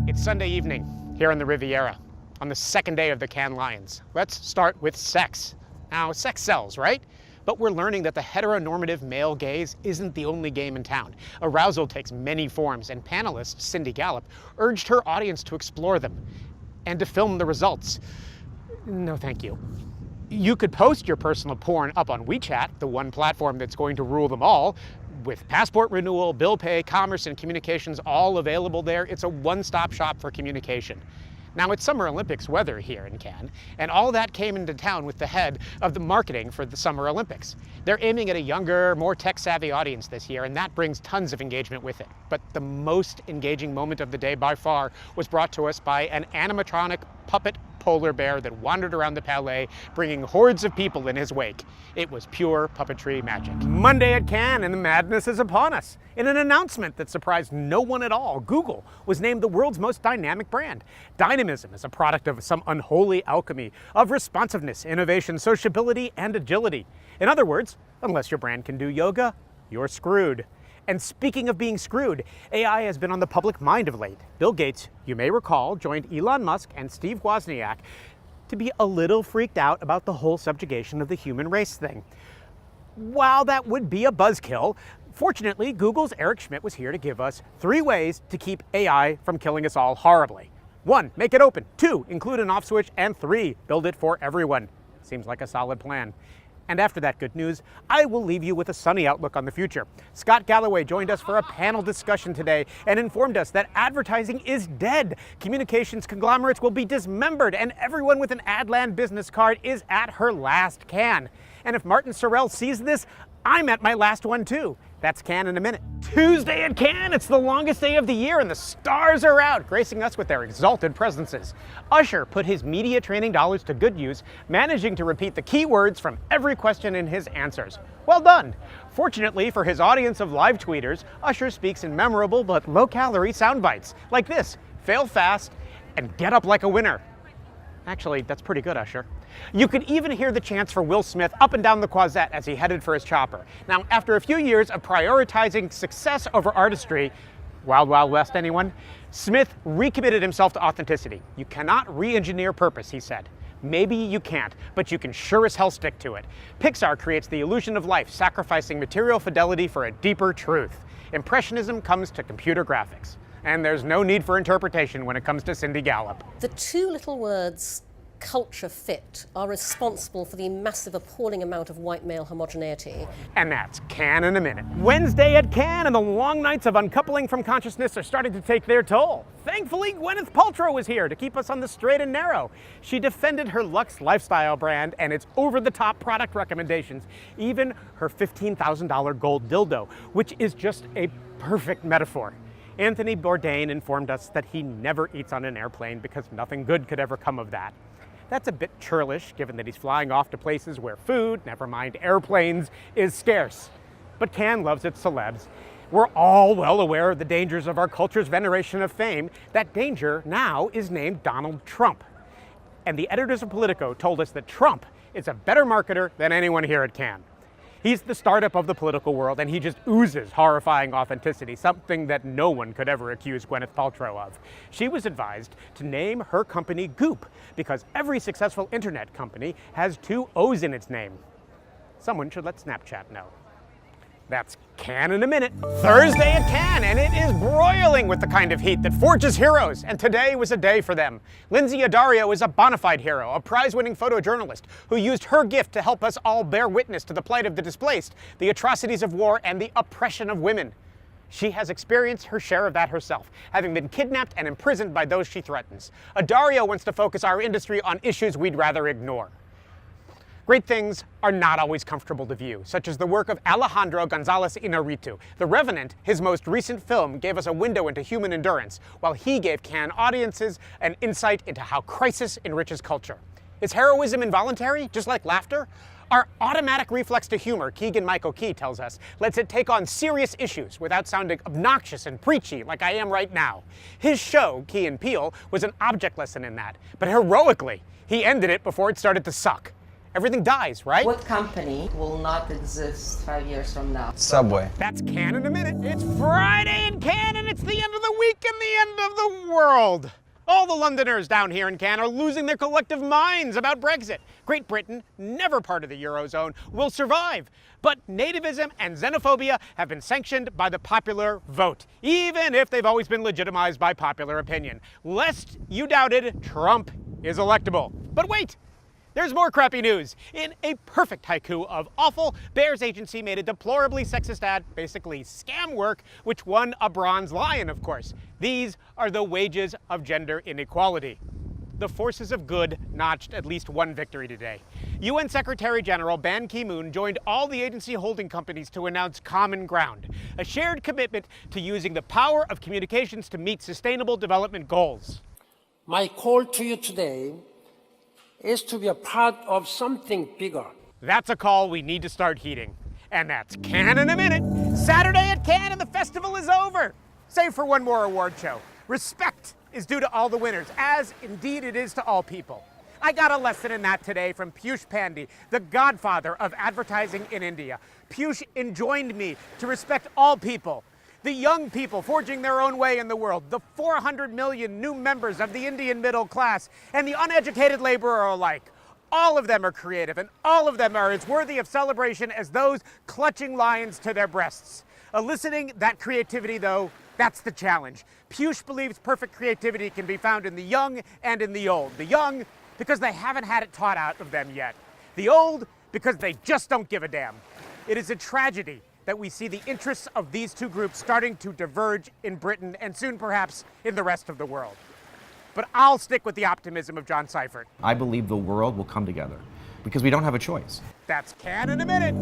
It's Sunday evening here on the Riviera, on the second day of the Cannes Lions. Let's start with sex. Now, sex sells, right? But we're learning that the heteronormative male gaze isn't the only game in town. Arousal takes many forms, and panelist Cindy Gallop urged her audience to explore them and to film the results. No, thank you. You could post your personal porn up on WeChat, the one platform that's going to rule them all. With passport renewal, bill pay, commerce, and communications all available there, it's a one-stop shop for communication. Now, it's Summer Olympics weather here in Cannes, and all that came into town with the head of the marketing for the Summer Olympics. They're aiming at a younger, more tech-savvy audience this year, and that brings tons of engagement with it. But the most engaging moment of the day by far was brought to us by an animatronic puppet polar bear that wandered around the Palais, bringing hordes of people in his wake. It was pure puppetry magic. Monday at Cannes, and the madness is upon us. In an announcement that surprised no one at all, Google was named the world's most dynamic brand. Dynamism is a product of some unholy alchemy of responsiveness, innovation, sociability, and agility. In other words, unless your brand can do yoga, you're screwed. And speaking of being screwed, AI has been on the public mind of late. Bill Gates, you may recall, joined Elon Musk and Steve Wozniak to be a little freaked out about the whole subjugation of the human race thing. While that would be a buzzkill, fortunately, Google's Eric Schmidt was here to give us 3 ways to keep AI from killing us all horribly. 1, make it open. 2, include an off switch. And 3, build it for everyone. Seems like a solid plan. And after that good news, I will leave you with a sunny outlook on the future. Scott Galloway joined us for a panel discussion today and informed us that advertising is dead. Communications conglomerates will be dismembered, and everyone with an Adland business card is at her last Cannes. And if Martin Sorrell sees this, I'm at my last one too. That's Cannes in a minute. Tuesday at Cannes, it's the longest day of the year and the stars are out, gracing us with their exalted presences. Usher put his media training dollars to good use, managing to repeat the key words from every question in his answers. Well done. Fortunately for his audience of live tweeters, Usher speaks in memorable but low-calorie sound bites, like this: fail fast and get up like a winner. Actually, that's pretty good, Usher. You could even hear the chants for Will Smith up and down the Croisette as he headed for his chopper. Now, after a few years of prioritizing success over artistry, Wild Wild West, anyone? Smith recommitted himself to authenticity. You cannot re-engineer purpose, he said. Maybe you can't, but you can sure as hell stick to it. Pixar creates the illusion of life, sacrificing material fidelity for a deeper truth. Impressionism comes to computer graphics. And there's no need for interpretation when it comes to Cindy Gallop. The 2 little words, culture fit, are responsible for the massive, appalling amount of white male homogeneity. And that's Cannes in a minute. Wednesday at Cannes, and the long nights of uncoupling from consciousness are starting to take their toll. Thankfully, Gwyneth Paltrow was here to keep us on the straight and narrow. She defended her luxe lifestyle brand and its over-the-top product recommendations, even her $15,000 gold dildo, which is just a perfect metaphor. Anthony Bourdain informed us that he never eats on an airplane because nothing good could ever come of that. That's a bit churlish, given that he's flying off to places where food, never mind airplanes, is scarce. But Cannes loves its celebs. We're all well aware of the dangers of our culture's veneration of fame. That danger now is named Donald Trump. And the editors of Politico told us that Trump is a better marketer than anyone here at Cannes. He's the startup of the political world, and he just oozes horrifying authenticity, something that no one could ever accuse Gwyneth Paltrow of. She was advised to name her company Goop, because every successful internet company has 2 O's in its name. Someone should let Snapchat know. That's Cannes in a minute. Thursday at Cannes, and it is broiling with the kind of heat that forges heroes, and today was a day for them. Lindsay Addario is a bona fide hero, a prize-winning photojournalist who used her gift to help us all bear witness to the plight of the displaced, the atrocities of war, and the oppression of women. She has experienced her share of that herself, having been kidnapped and imprisoned by those she threatens. Addario wants to focus our industry on issues we'd rather ignore. Great things are not always comfortable to view, such as the work of Alejandro González Iñárritu. The Revenant, his most recent film, gave us a window into human endurance, while he gave Cannes audiences an insight into how crisis enriches culture. Is heroism involuntary, just like laughter? Our automatic reflex to humor, Keegan-Michael Key tells us, lets it take on serious issues without sounding obnoxious and preachy like I am right now. His show, Key and Peele, was an object lesson in that, but heroically, he ended it before it started to suck. everything dies, right? What company will not exist 5 years from now? Subway. That's Cannes in a minute. It's Friday in Cannes, and it's the end of the week and the end of the world. All the Londoners down here in Cannes are losing their collective minds about Brexit. Great Britain, never part of the Eurozone, will survive. But nativism and xenophobia have been sanctioned by the popular vote, even if they've always been legitimized by popular opinion. Lest you doubted, Trump is electable. But wait! There's more crappy news. In a perfect haiku of awful, Bears Agency made a deplorably sexist ad, basically scam work, which won a bronze lion, of course. These are the wages of gender inequality. The forces of good notched at least one victory today. UN Secretary General Ban Ki-moon joined all the agency holding companies to announce common ground, a shared commitment to using the power of communications to meet sustainable development goals. My call to you today is to be a part of something bigger. That's a call we need to start heeding. And that's Cannes in a minute. Saturday at Cannes and the festival is over. Save for one more award show. Respect is due to all the winners, as indeed it is to all people. I got a lesson in that today from Piyush Pandey, the godfather of advertising in India. Piyush enjoined me to respect all people. The young people forging their own way in the world, the 400 million new members of the Indian middle class, and the uneducated laborer alike. All of them are creative, and all of them are as worthy of celebration as those clutching lions to their breasts. Eliciting that creativity, though, that's the challenge. Piyush believes perfect creativity can be found in the young and in the old. The young, because they haven't had it taught out of them yet. The old, because they just don't give a damn. It is a tragedy that we see the interests of these two groups starting to diverge in Britain and soon perhaps in the rest of the world. But I'll stick with the optimism of John Seifert. I believe the world will come together because we don't have a choice. That's Cannes in a minute.